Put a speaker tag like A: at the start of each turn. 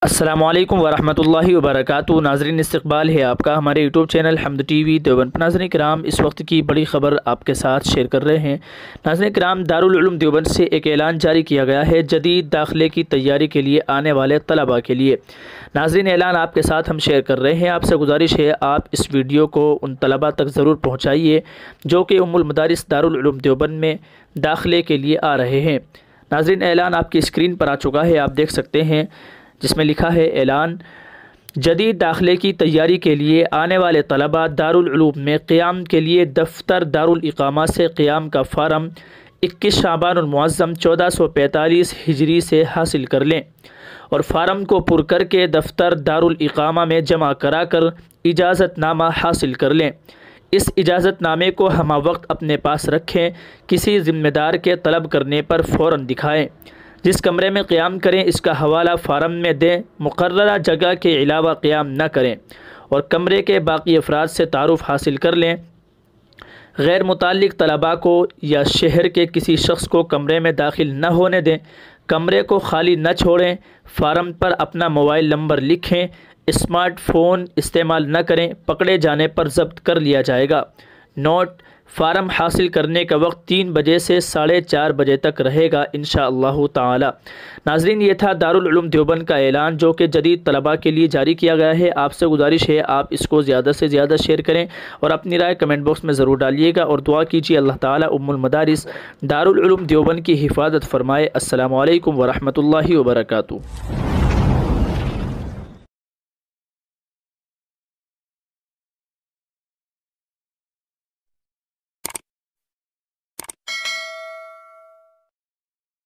A: السلام علیکم ورحمۃ اللہ وبرکاتہ۔ ناظرین، استقبال ہے آپ کا ہمارے یوٹیوب چینل حمد ٹی وی دیوبند۔ ناظرین کرام، اس وقت کی بڑی خبر آپ کے ساتھ شیئر کر رہے ہیں۔ ناظرین کرام، دارالعلوم دیوبند سے ایک اعلان جاری کیا گیا ہے جدید داخلے کی تیاری کے لیے آنے والے طلباء کے لیے۔ ناظرین، اعلان آپ کے ساتھ ہم شیئر کر رہے ہیں۔ آپ سے گزارش ہے آپ اس ویڈیو کو ان طلباء تک ضرور پہنچائیے جو کہ ام المدارس دارالعلوم دیوبند میں داخلے کے لیے آ رہے ہیں۔ ناظرین، اعلان آپ کی اسکرین پر آ چکا ہے، آپ دیکھ سکتے ہیں، جس میں لکھا ہے اعلان جدید داخلے کی تیاری کے لیے آنے والے طلباء دارالعلوم میں قیام کے لیے دفتر دارالاقامہ سے قیام کا فارم 21 شعبان المعظم 1445 ہجری سے حاصل کر لیں اور فارم کو پر کر کے دفتر دارالاقامہ میں جمع کرا کر اجازت نامہ حاصل کر لیں۔ اس اجازت نامے کو ہمہ وقت اپنے پاس رکھیں، کسی ذمہ دار کے طلب کرنے پر فوراً دکھائیں۔ جس کمرے میں قیام کریں اس کا حوالہ فارم میں دیں، مقررہ جگہ کے علاوہ قیام نہ کریں اور کمرے کے باقی افراد سے تعارف حاصل کر لیں۔ غیر متعلق طلباء کو یا شہر کے کسی شخص کو کمرے میں داخل نہ ہونے دیں۔ کمرے کو خالی نہ چھوڑیں۔ فارم پر اپنا موبائل نمبر لکھیں۔ اسمارٹ فون استعمال نہ کریں، پکڑے جانے پر ضبط کر لیا جائے گا۔ نوٹ: فارم حاصل کرنے کا وقت 3 بجے سے 4:30 بجے تک رہے گا انشاءاللہ تعالی۔ ناظرین، یہ تھا دارالعلوم دیوبند کا اعلان جو کہ جدید طلباء کے لیے جاری کیا گیا ہے۔ آپ سے گزارش ہے آپ اس کو زیادہ سے زیادہ شیئر کریں اور اپنی رائے کمنٹ باکس میں ضرور ڈالیے گا اور دعا کیجیے اللہ تعالی ام المدارس دارالعلوم دیوبند کی حفاظت فرمائے۔ السلام علیکم ورحمۃ اللہ وبرکاتہ۔